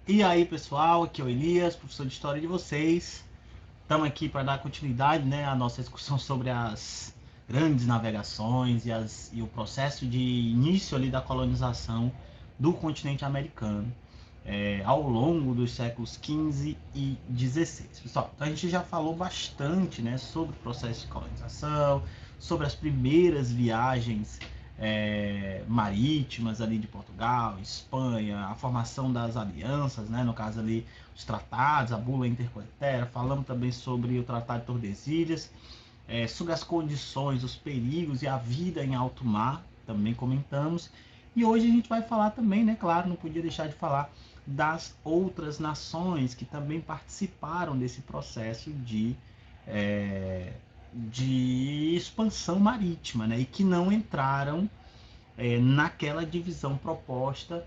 E aí, pessoal, aqui é o Elias, professor de História de vocês. Estamos aqui para dar continuidade, né, à nossa discussão sobre as grandes navegações e o processo de início ali da colonização do continente americano ao longo dos séculos XV e XVI. Pessoal, então a gente já falou bastante, né, sobre o processo de colonização, sobre as primeiras viagens marítimas ali de Portugal, Espanha, a formação das alianças, né, no caso ali os tratados, a bula intercoetera. Falamos também sobre o Tratado de Tordesilhas, sobre as condições, os perigos e a vida em alto mar, também comentamos. E hoje a gente vai falar também, né, claro, não podia deixar de falar das outras nações que também participaram desse processo de expansão marítima, né, e que não entraram naquela divisão proposta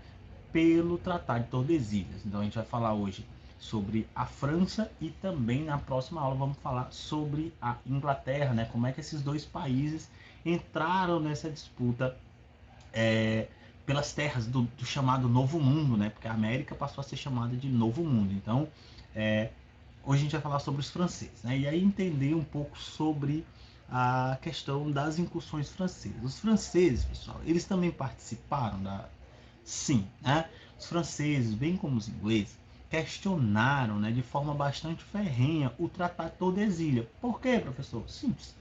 pelo Tratado de Tordesilhas. Então a gente vai falar hoje sobre a França e também na próxima aula vamos falar sobre a Inglaterra, né? Como é que esses dois países entraram nessa disputa pelas terras do chamado Novo Mundo, né? Porque a América passou a ser chamada de Novo Mundo. Então, hoje a gente vai falar sobre os franceses, né? E aí entender um pouco sobre a questão das incursões francesas. Os franceses, pessoal, eles também participaram da... Sim, né? Os franceses, bem como os ingleses, questionaram, né, de forma bastante ferrenha o Tratado de Tordesilhas. Por quê, professor? Simples.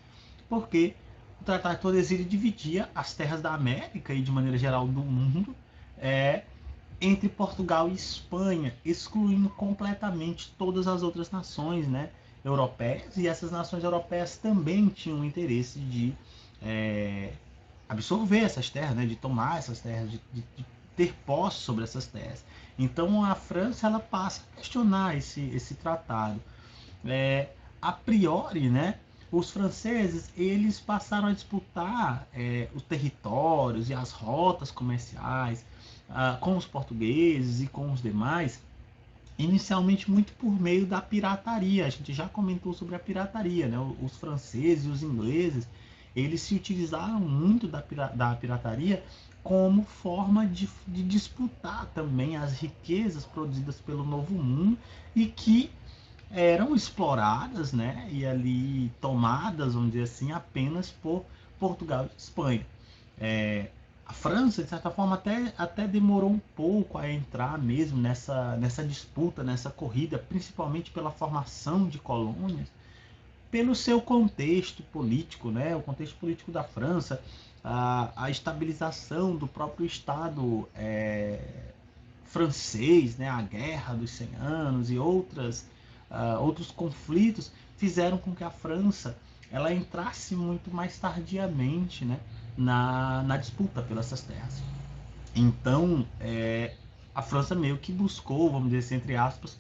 Porque o Tratado de Tordesilhas dividia as terras da América e, de maneira geral, do mundo, entre Portugal e Espanha, excluindo completamente todas as outras nações, né, europeias. E essas nações europeias também tinham interesse de absorver essas terras, né, de tomar essas terras, de ter posse sobre essas terras. Então a França ela passa a questionar esse tratado. A priori, né, os franceses eles passaram a disputar os territórios e as rotas comerciais com os portugueses e com os demais, inicialmente muito por meio da pirataria. A gente já comentou sobre a pirataria, né? Os franceses e os ingleses eles se utilizaram muito da pirataria como forma de disputar também as riquezas produzidas pelo Novo Mundo e que eram exploradas, né, e ali tomadas, vamos dizer assim, apenas por Portugal e Espanha. A França, de certa forma, até demorou um pouco a entrar mesmo nessa disputa, nessa corrida, principalmente pela formação de colônias, pelo seu contexto político, né, o contexto político da França, a estabilização do próprio Estado francês, né, a Guerra dos 100 Anos e outros conflitos fizeram com que a França ela entrasse muito mais tardiamente, né, na disputa pelas essas terras. Então, a França meio que buscou, vamos dizer assim, entre aspas,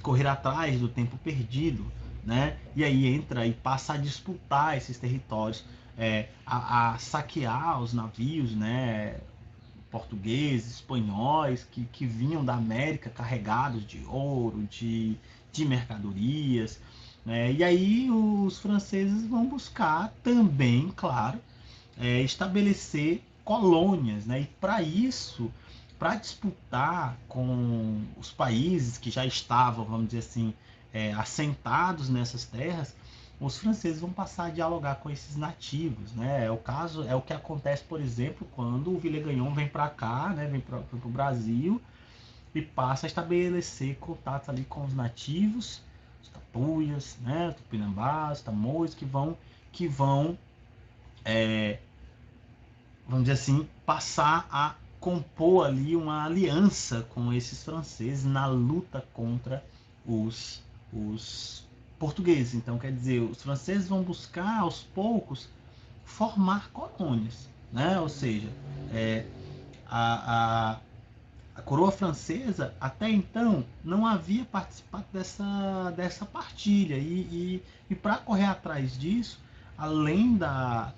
correr atrás do tempo perdido, né? E aí entra e passa a disputar esses territórios, a saquear os navios, né? Portugueses, espanhóis, que vinham da América carregados de ouro, de mercadorias. Né? E aí os franceses vão buscar também, claro, estabelecer colônias. Né? E para isso, para disputar com os países que já estavam, vamos dizer assim, assentados nessas terras, os franceses vão passar a dialogar com esses nativos, né? É o que acontece, por exemplo, quando o Villegagnon vem para cá, né? Vem para o Brasil e passa a estabelecer contatos ali com os nativos, os tapuias, né? Tupinambás, tamoios, que vão vamos dizer assim, passar a compor ali uma aliança com esses franceses na luta contra os portugueses. Então, quer dizer, os franceses vão buscar aos poucos formar colônias, né? Ou seja, a, a, a coroa francesa até então não havia participado dessa partilha e para correr atrás disso, além da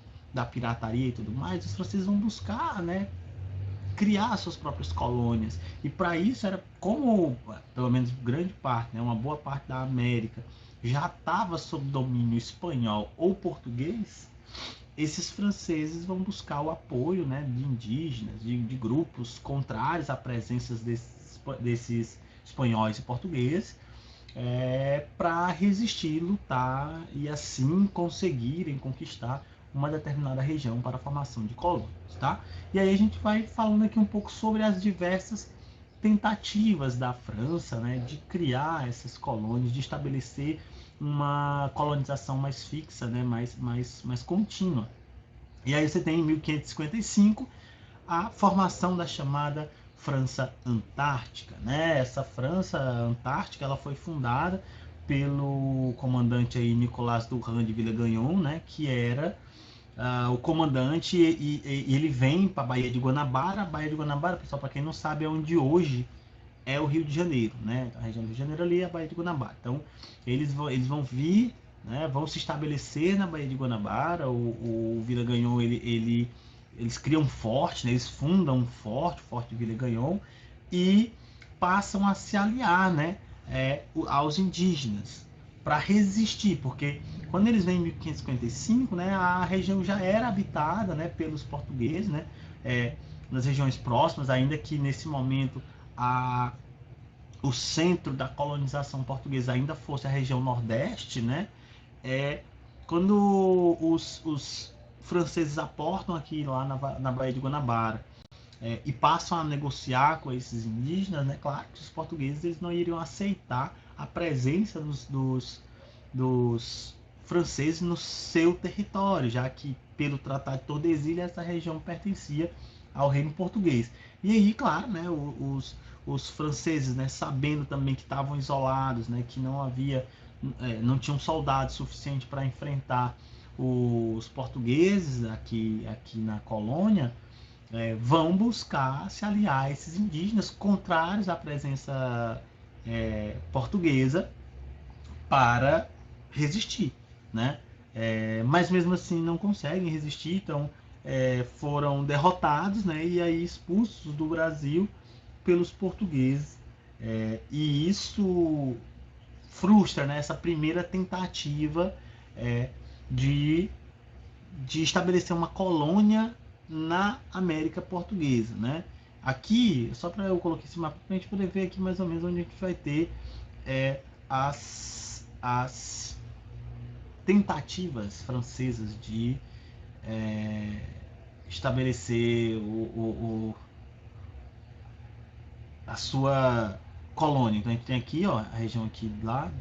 pirataria e tudo mais, os franceses vão buscar, né, criar suas próprias colônias. E para isso era como, pelo menos grande parte, né, uma boa parte da América já estava sob domínio espanhol ou português, esses franceses vão buscar o apoio, né, de indígenas, de grupos contrários à presença desses espanhóis e portugueses, para resistir, lutar e assim conseguirem conquistar uma determinada região para a formação de colônias, tá? E aí a gente vai falando aqui um pouco sobre as diversas tentativas da França, né, de criar essas colônias, de estabelecer uma colonização mais fixa, né, mais contínua. E aí você tem em 1555 a formação da chamada França Antártica, né? Essa França Antártica, ela foi fundada pelo comandante aí Nicolas Durand de Villegagnon, né? Que era o comandante, e ele vem para a Baía de Guanabara. A Baía de Guanabara, pessoal, para quem não sabe, é onde hoje é o Rio de Janeiro, né? A região do Rio de Janeiro ali é a Baía de Guanabara. Então, eles vão vir, né? Vão se estabelecer na Baía de Guanabara. O Villegagnon, eles criam um forte, né? Eles fundam um forte, o Forte de Villegagnon, e passam a se aliar, né? Aos indígenas para resistir, porque quando eles vêm em 1555, né? A região já era habitada, né? Pelos portugueses, né? Nas regiões próximas, ainda que nesse momento o centro da colonização portuguesa ainda fosse a região nordeste, né? Quando os franceses aportam aqui lá na Baía de Guanabara e passam a negociar com esses indígenas, né? Claro que os portugueses eles não iriam aceitar a presença dos franceses no seu território, já que pelo Tratado de Tordesilhas essa região pertencia ao reino português. E aí, claro, né, os franceses, né, sabendo também que estavam isolados, né, que não tinham soldados suficientes para enfrentar os portugueses aqui na colônia, vão buscar se aliar a esses indígenas contrários à presença portuguesa para resistir, né? Mas mesmo assim não conseguem resistir, então foram derrotados, né? E aí expulsos do Brasil pelos portugueses, e isso frustra, né, essa primeira tentativa de estabelecer uma colônia na América Portuguesa, né? Aqui, só para eu colocar esse mapa para a gente poder ver aqui mais ou menos onde a gente vai ter as tentativas francesas de estabelecer a sua colônia. Então a gente tem aqui, ó, a região aqui lá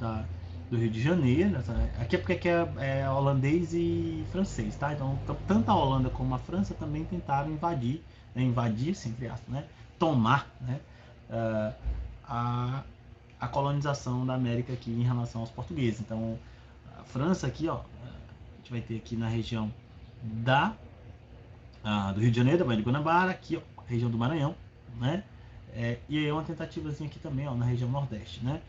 do Rio de Janeiro. Aqui é porque aqui é holandês e francês, tá? Então tanto a Holanda como a França também tentaram invadir, né, entre aspas, né, tomar, né, a colonização da América aqui em relação aos portugueses. Então a França aqui, ó, a gente vai ter aqui na região do Rio de Janeiro, da Baía de Guanabara, aqui, ó, região do Maranhão, né? E aí uma tentativazinha aqui também, ó, na região nordeste, né?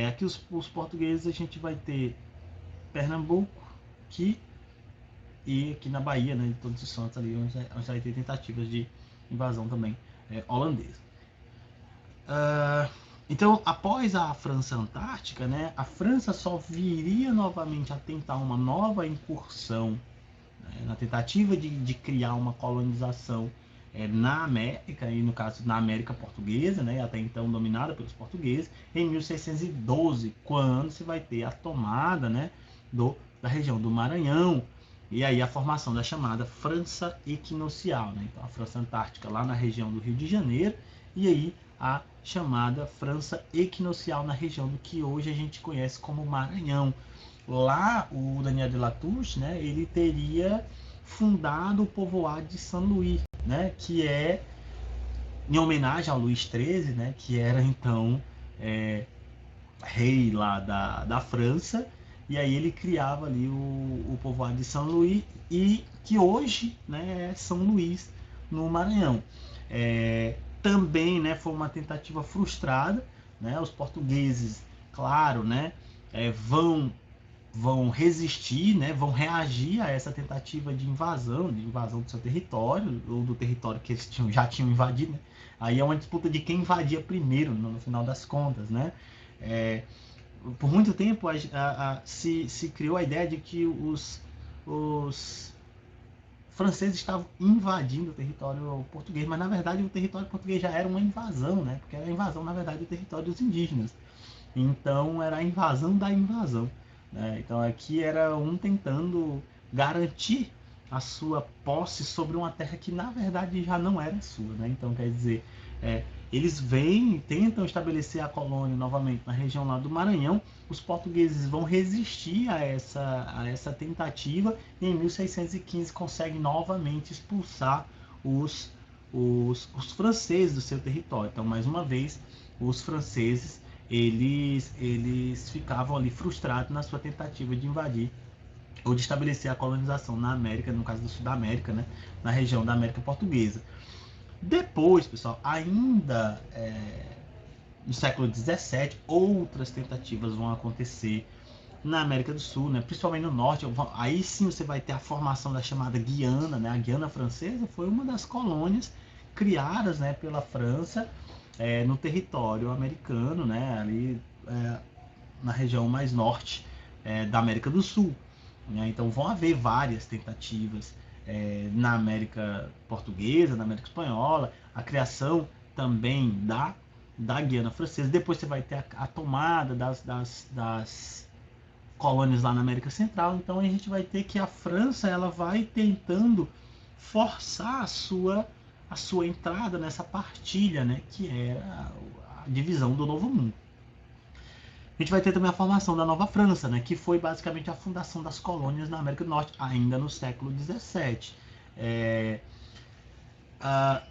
Aqui os portugueses a gente vai ter Pernambuco aqui, e aqui na Bahia, né, de Todos os Santos ali, onde vai ter tentativas de invasão também holandesa. Então, após a França Antártica, né, a França só viria novamente a tentar uma nova incursão, né, na tentativa de criar uma colonização na América, e no caso na América Portuguesa, né, até então dominada pelos portugueses, em 1612, quando se vai ter a tomada, né, da região do Maranhão, e aí a formação da chamada França Equinocial, né? Então a França Antártica lá na região do Rio de Janeiro, e aí a chamada França Equinocial na região do que hoje a gente conhece como Maranhão. Lá o Daniel de Latouche, né, ele teria fundado o povoado de Saint-Louis, né, que é em homenagem ao Luís XIII, né, que era então rei lá da França, e aí ele criava ali o povoado de Saint-Louis, e que hoje, né, é São Luís, no Maranhão. Também, né, foi uma tentativa frustrada, né, os portugueses, claro, né, vão resistir, né, vão reagir a essa tentativa de invasão do seu território, ou do território que eles já tinham invadido, né? Aí é uma disputa de quem invadia primeiro, no final das contas, né? Por muito tempo se criou a ideia de que os franceses estavam invadindo o território português, mas na verdade o território português já era uma invasão, né? Porque era a invasão, na verdade, do território dos indígenas. Então era a invasão da invasão, né? Então aqui era um tentando garantir a sua posse sobre uma terra que na verdade já não era sua, né? Então quer dizer, eles vêm e tentam estabelecer a colônia novamente na região lá do Maranhão. Os portugueses vão resistir a essa tentativa e em 1615 conseguem novamente expulsar os franceses do seu território. Então, mais uma vez, os franceses eles ficavam ali frustrados na sua tentativa de invadir ou de estabelecer a colonização na América, no caso do Sul da América, né, na região da América Portuguesa. Depois, pessoal, ainda no século XVII, outras tentativas vão acontecer na América do Sul, né? Principalmente no norte. Aí sim você vai ter a formação da chamada Guiana, né? A Guiana Francesa foi uma das colônias criadas, né, pela França no território americano, né? Ali na região mais norte da América do Sul. Né? Então vão haver várias tentativas na América Portuguesa, na América Espanhola, a criação também da Guiana Francesa. Depois você vai ter a tomada das colônias lá na América Central. Então a gente vai ter que a França ela vai tentando forçar a sua entrada nessa partilha, né, que era a divisão do Novo Mundo. A gente vai ter também a formação da Nova França, né, que foi basicamente a fundação das colônias na América do Norte, ainda no século XVII.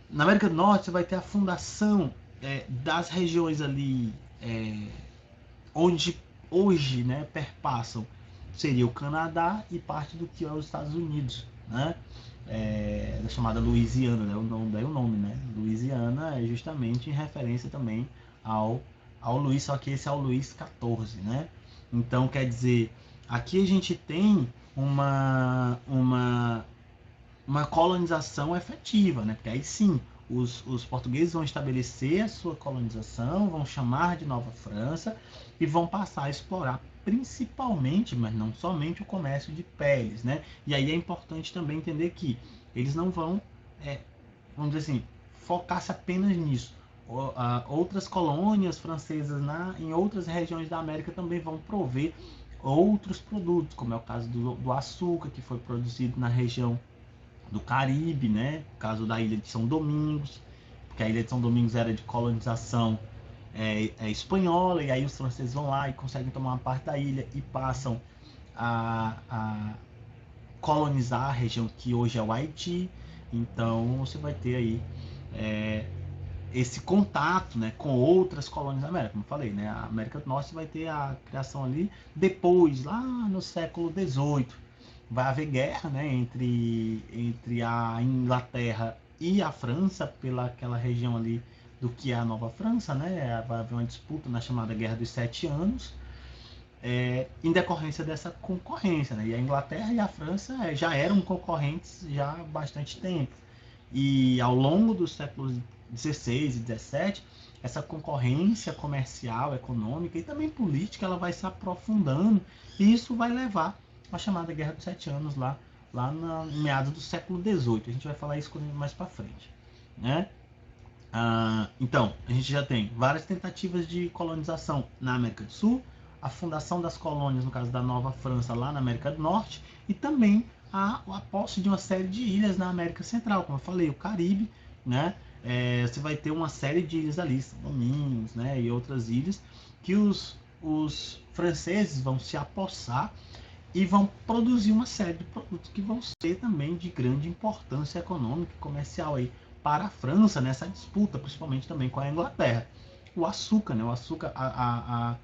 Na América do Norte você vai ter a fundação das regiões ali onde hoje, né, perpassam, seria o Canadá e parte do que é os Estados Unidos, né? Da chamada Louisiana, né? Daí o nome, né? Louisiana é justamente em referência também ao Luís, só que esse é o Luís XIV, né? Então, quer dizer, aqui a gente tem uma colonização efetiva, né? Porque aí sim, os portugueses vão estabelecer a sua colonização, vão chamar de Nova França e vão passar a explorar principalmente, mas não somente, o comércio de peles, né? E aí é importante também entender que eles não vão, vamos dizer assim, focar-se apenas nisso. Outras colônias francesas em outras regiões da América também vão prover outros produtos, como é o caso do açúcar, que foi produzido na região do Caribe, né? No caso da ilha de São Domingos, porque a ilha de São Domingos era de colonização espanhola, e aí os franceses vão lá e conseguem tomar uma parte da ilha e passam a colonizar a região que hoje é o Haiti. Então você vai ter aí esse contato, né, com outras colônias da América. Como eu falei, né, a América do Norte vai ter a criação ali depois, lá no século XVIII. Vai haver guerra, né, entre a Inglaterra e a França pela aquela região ali do que é a Nova França, né? Vai haver uma disputa na chamada Guerra dos 7 Anos, em decorrência dessa concorrência, né? E a Inglaterra e a França já eram concorrentes já há bastante tempo. E ao longo dos séculos XVI e XVII, essa concorrência comercial, econômica e também política, ela vai se aprofundando, e isso vai levar a chamada Guerra dos 7 Anos lá no meados do século XVIII. A gente vai falar isso mais para frente, né? Então, a gente já tem várias tentativas de colonização na América do Sul, a fundação das colônias, no caso da Nova França, lá na América do Norte, e também a posse de uma série de ilhas na América Central, como eu falei, o Caribe, né? Você vai ter uma série de ilhas ali, São Domingos, né? E outras ilhas, que os franceses vão se apossar e vão produzir uma série de produtos que vão ser também de grande importância econômica e comercial aí para a França nessa disputa, principalmente também com a Inglaterra. O açúcar, né? O açúcar, a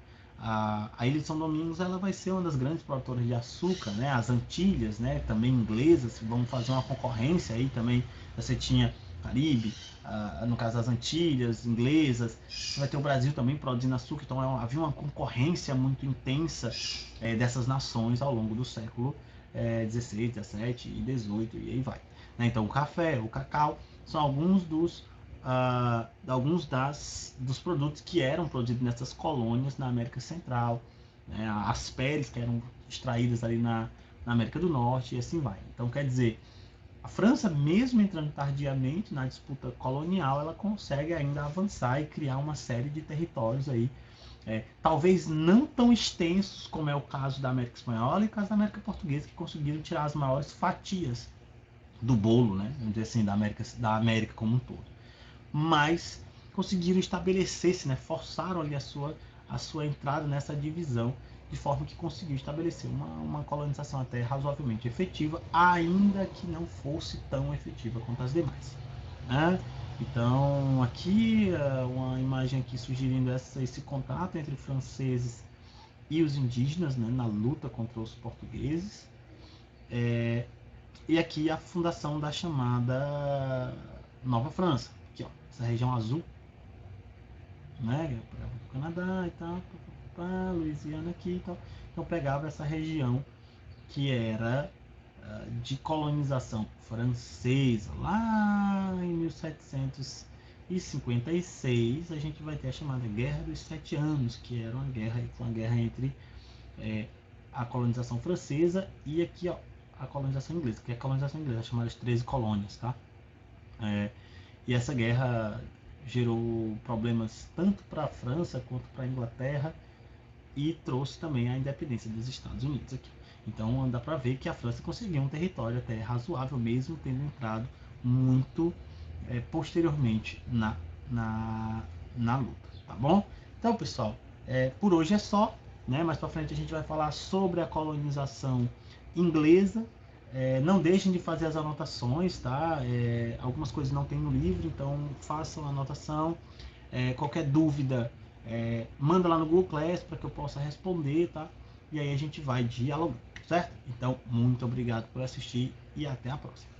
ilha de São Domingos, ela vai ser uma das grandes produtoras de açúcar, né? As Antilhas, né? Também inglesas, vão fazer uma concorrência aí também. Você tinha Caribe, no caso das Antilhas inglesas, você vai ter o Brasil também produzindo açúcar, então havia uma concorrência muito intensa dessas nações ao longo do século XVI, XVII e XVIII, e aí vai. Né? Então o café, o cacau, são alguns dos produtos que eram produzidos nessas colônias na América Central, né? As peles que eram extraídas ali na América do Norte, e assim vai. Então quer dizer, A França, mesmo entrando tardiamente na disputa colonial, ela consegue ainda avançar e criar uma série de territórios aí, talvez não tão extensos como é o caso da América Espanhola e o caso da América Portuguesa, que conseguiram tirar as maiores fatias do bolo, né, vamos dizer assim, da América como um todo. Mas conseguiram estabelecer-se, né, forçaram ali a sua entrada nessa divisão, de forma que conseguiu estabelecer uma colonização até razoavelmente efetiva, ainda que não fosse tão efetiva quanto as demais, né? Então, aqui, uma imagem aqui sugerindo esse contato entre franceses e os indígenas, né, na luta contra os portugueses. E aqui a fundação da chamada Nova França. Aqui, ó, essa região azul, né, o Canadá e tal, Louisiana aqui e tal. Então pegava essa região que era de colonização francesa. Lá em 1756 a gente vai ter a chamada Guerra dos Sete Anos, que era uma guerra entre a colonização francesa e aqui, ó, a colonização inglesa, que é a colonização inglesa, chamada de 13 colônias, tá? E essa guerra gerou problemas tanto para a França quanto para a Inglaterra e trouxe também a independência dos Estados Unidos aqui. Então dá para ver que a França conseguiu um território até razoável, mesmo tendo entrado muito posteriormente na luta, tá bom? Então, pessoal, por hoje é só, né? Mais para frente a gente vai falar sobre a colonização inglesa. Não deixem de fazer as anotações, tá? Algumas coisas não tem no livro, então façam a anotação. Qualquer dúvida, manda lá no Google Class para que eu possa responder, tá? E aí a gente vai dialogando, certo? Então, muito obrigado por assistir e até a próxima.